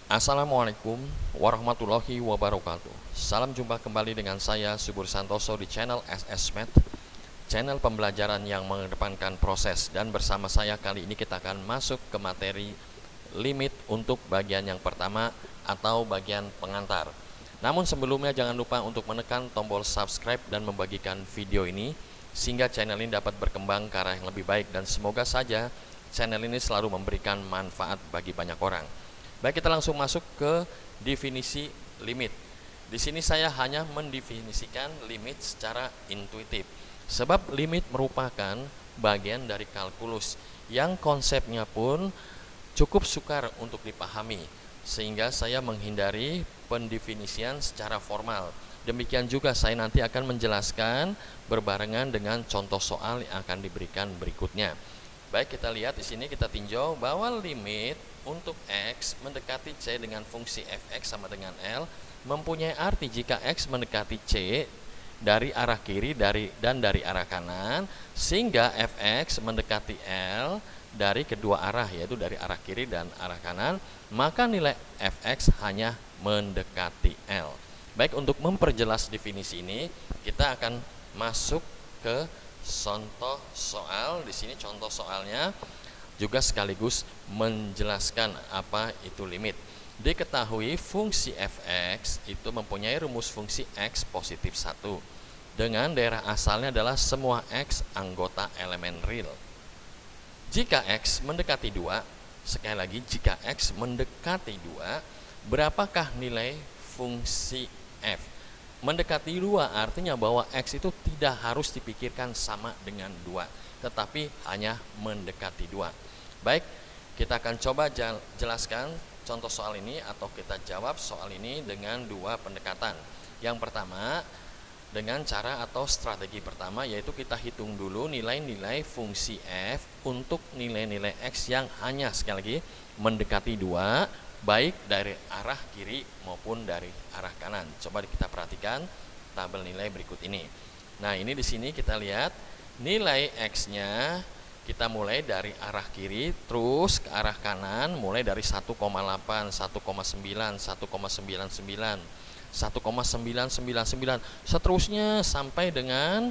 Assalamualaikum warahmatullahi wabarakatuh. Salam jumpa kembali dengan saya Subur Santoso di channel SS Math, channel pembelajaran yang mengedepankan proses. Dan bersama saya kali ini kita akan masuk ke materi limit untuk bagian yang pertama atau bagian pengantar. Namun sebelumnya jangan lupa untuk menekan tombol subscribe dan membagikan video ini sehingga channel ini dapat berkembang ke arah yang lebih baik, dan semoga saja channel ini selalu memberikan manfaat bagi banyak orang. Baik, kita langsung masuk ke definisi limit. Di sini saya hanya mendefinisikan limit secara intuitif. Sebab limit merupakan bagian dari kalkulus yang konsepnya pun cukup sukar untuk dipahami, sehingga saya menghindari pendefinisian secara formal. Demikian juga saya nanti akan menjelaskan berbarengan dengan contoh soal yang akan diberikan berikutnya. Baik, kita lihat di sini, kita tinjau bahwa limit untuk X mendekati C dengan fungsi fx sama dengan L mempunyai arti jika X mendekati C dari arah kiri dan dari arah kanan, sehingga fx mendekati L dari kedua arah, yaitu dari arah kiri dan arah kanan, maka nilai fx hanya mendekati L. Baik, untuk memperjelas definisi ini, kita akan masuk ke contoh soal. Di sini contoh soalnya juga sekaligus menjelaskan apa itu limit. Diketahui fungsi fx itu mempunyai rumus fungsi x positif 1 dengan daerah asalnya adalah semua x anggota elemen real. Jika x mendekati 2, sekali lagi jika x mendekati 2, berapakah nilai fungsi f? Mendekati 2 artinya bahwa x itu tidak harus dipikirkan sama dengan 2, tetapi hanya mendekati 2. Baik, kita akan coba jelaskan contoh soal ini, atau kita jawab soal ini dengan dua pendekatan. Yang pertama, dengan cara atau strategi pertama, yaitu kita hitung dulu nilai-nilai fungsi f untuk nilai-nilai x yang hanya, sekali lagi, mendekati 2, baik dari arah kiri maupun dari arah kanan. Coba kita perhatikan tabel nilai berikut ini. Nah, ini di sini kita lihat nilai x-nya, kita mulai dari arah kiri terus ke arah kanan, mulai dari 1,8, 1,9, 1,99, 1,999, seterusnya sampai dengan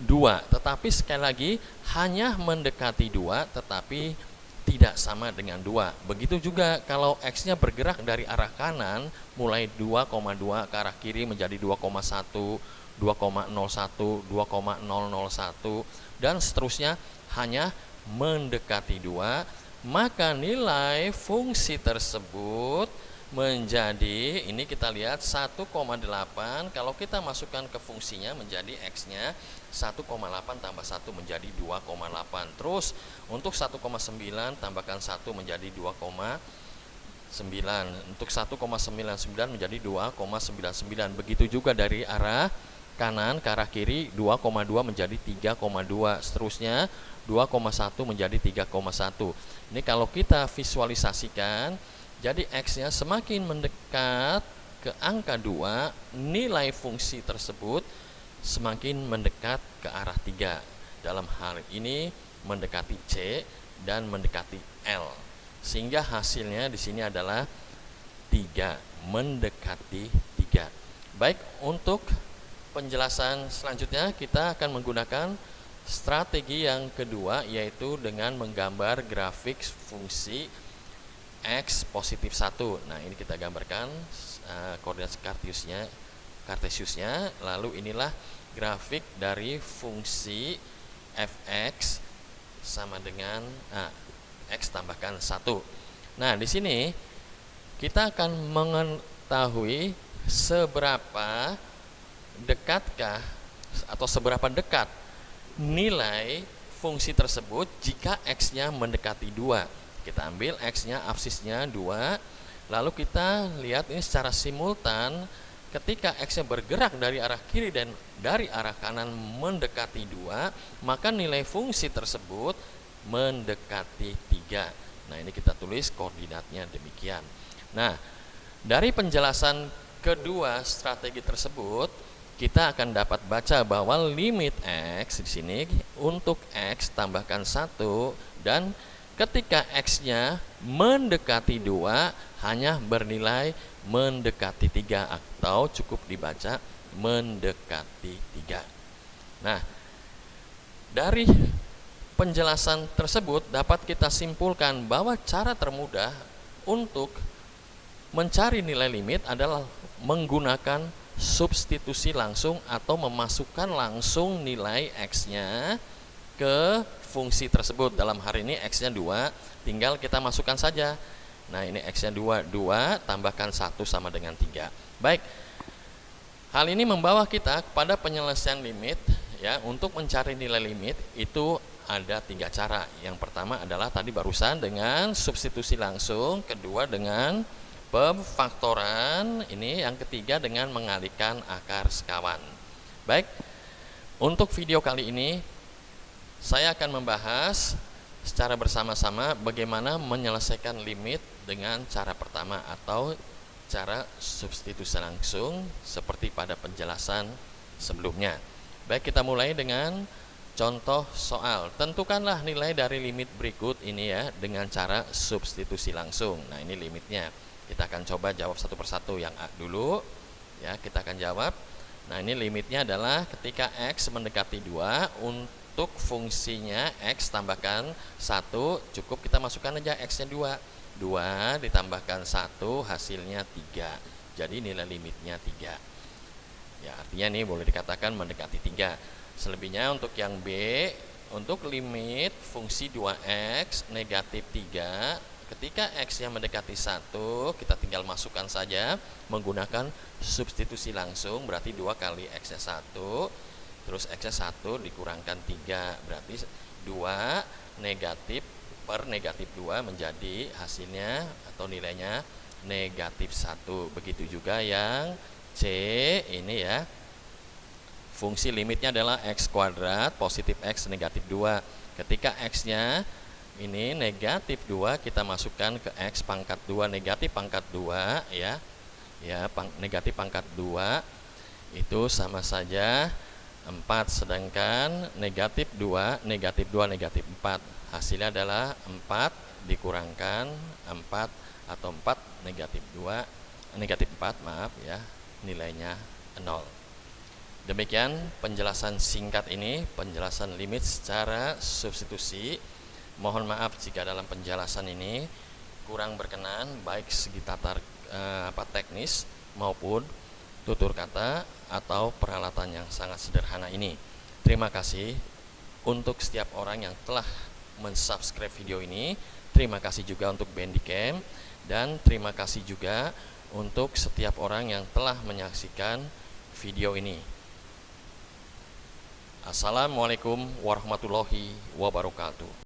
2. Tetapi sekali lagi hanya mendekati 2, tetapi tidak sama dengan 2. Begitu juga kalau x-nya bergerak dari arah kanan, mulai 2,2 ke arah kiri menjadi 2,1, 2,01, 2,001, dan seterusnya hanya mendekati 2, maka nilai fungsi tersebut menjadi, ini kita lihat 1,8. Kalau kita masukkan ke fungsinya menjadi x-nya 1,8 tambah 1 menjadi 2,8. Terus untuk 1,9 tambahkan 1 menjadi 2,9. Untuk 1,99 menjadi 2,99. Begitu juga dari arah kanan ke arah kiri, 2,2 menjadi 3,2, seterusnya 2,1 menjadi 3,1. Ini kalau kita visualisasikan, jadi x-nya semakin mendekat ke angka 2, nilai fungsi tersebut semakin mendekat ke arah 3. Dalam hal ini mendekati C dan mendekati L. Sehingga hasilnya di sini adalah 3, mendekati 3. Baik, untuk penjelasan selanjutnya kita akan menggunakan strategi yang kedua, yaitu dengan menggambar grafik fungsi x positif 1. Nah, ini kita gambarkan koordinat kartesiusnya. Lalu inilah grafik dari fungsi fx sama dengan x tambahkan 1. Nah, di sini kita akan mengetahui seberapa dekatkah atau seberapa dekat nilai fungsi tersebut jika x-nya mendekati 2. Kita ambil x-nya, absisnya 2, lalu kita lihat ini secara simultan. Ketika x-nya bergerak dari arah kiri dan dari arah kanan mendekati 2, maka nilai fungsi tersebut mendekati 3. Nah, ini kita tulis koordinatnya demikian. Nah, dari penjelasan kedua strategi tersebut, kita akan dapat baca bahwa limit x di sini untuk x tambahkan 1 dan ketika X-nya mendekati 2 hanya bernilai mendekati 3 atau cukup dibaca mendekati 3. Nah, dari penjelasan tersebut dapat kita simpulkan bahwa cara termudah untuk mencari nilai limit adalah menggunakan substitusi langsung atau memasukkan langsung nilai X-nya ke fungsi tersebut. Dalam hari ini X-nya 2, tinggal kita masukkan saja. Nah, ini X-nya 2, tambahkan 1 sama dengan 3. Baik, hal ini membawa kita kepada penyelesaian limit. Ya, untuk mencari nilai limit itu ada 3 cara. Yang pertama adalah tadi barusan dengan substitusi langsung, kedua dengan pemfaktoran, ini yang ketiga dengan mengalihkan akar sekawan. Baik, untuk video kali ini saya akan membahas secara bersama-sama bagaimana menyelesaikan limit dengan cara pertama atau cara substitusi langsung seperti pada penjelasan sebelumnya. Baik, kita mulai dengan contoh soal. Tentukanlah nilai dari limit berikut ini ya dengan cara substitusi langsung. Nah, ini limitnya. Kita akan coba jawab satu persatu. Yang A dulu ya, kita akan jawab. Nah, ini limitnya adalah ketika X mendekati 2, untuk fungsinya X tambahkan 1, cukup kita masukkan aja X-nya 2 ditambahkan 1 hasilnya 3. Jadi nilai limitnya 3. Ya, artinya ini boleh dikatakan mendekati 3. Selebihnya untuk yang B, untuk limit fungsi 2X negatif 3, ketika X yang mendekati 1, kita tinggal masukkan saja menggunakan substitusi langsung, berarti 2 kali X-nya 1, terus X-nya 1 dikurangkan 3, berarti 2 negatif per negatif 2 menjadi hasilnya atau nilainya negatif 1. Begitu juga yang C, ini ya. Fungsi limitnya adalah X kuadrat positif X negatif 2. Ketika X-nya ini negatif 2, kita masukkan ke X pangkat 2 negatif pangkat 2 ya. Ya, negatif pangkat 2 itu sama saja 4, sedangkan negatif 2 negatif 4. Hasilnya adalah 4 dikurangkan 4 atau 4 negatif 2 negatif 4, maaf ya, nilainya 0. Demikian penjelasan singkat ini, penjelasan limit secara substitusi. Mohon maaf jika dalam penjelasan ini kurang berkenan baik segi teknis maupun tutur kata atau peralatan yang sangat sederhana ini. Terima kasih untuk setiap orang yang telah mensubscribe video ini. Terima kasih juga untuk Bandicam, dan terima kasih juga untuk setiap orang yang telah menyaksikan video ini. Assalamualaikum warahmatullahi wabarakatuh.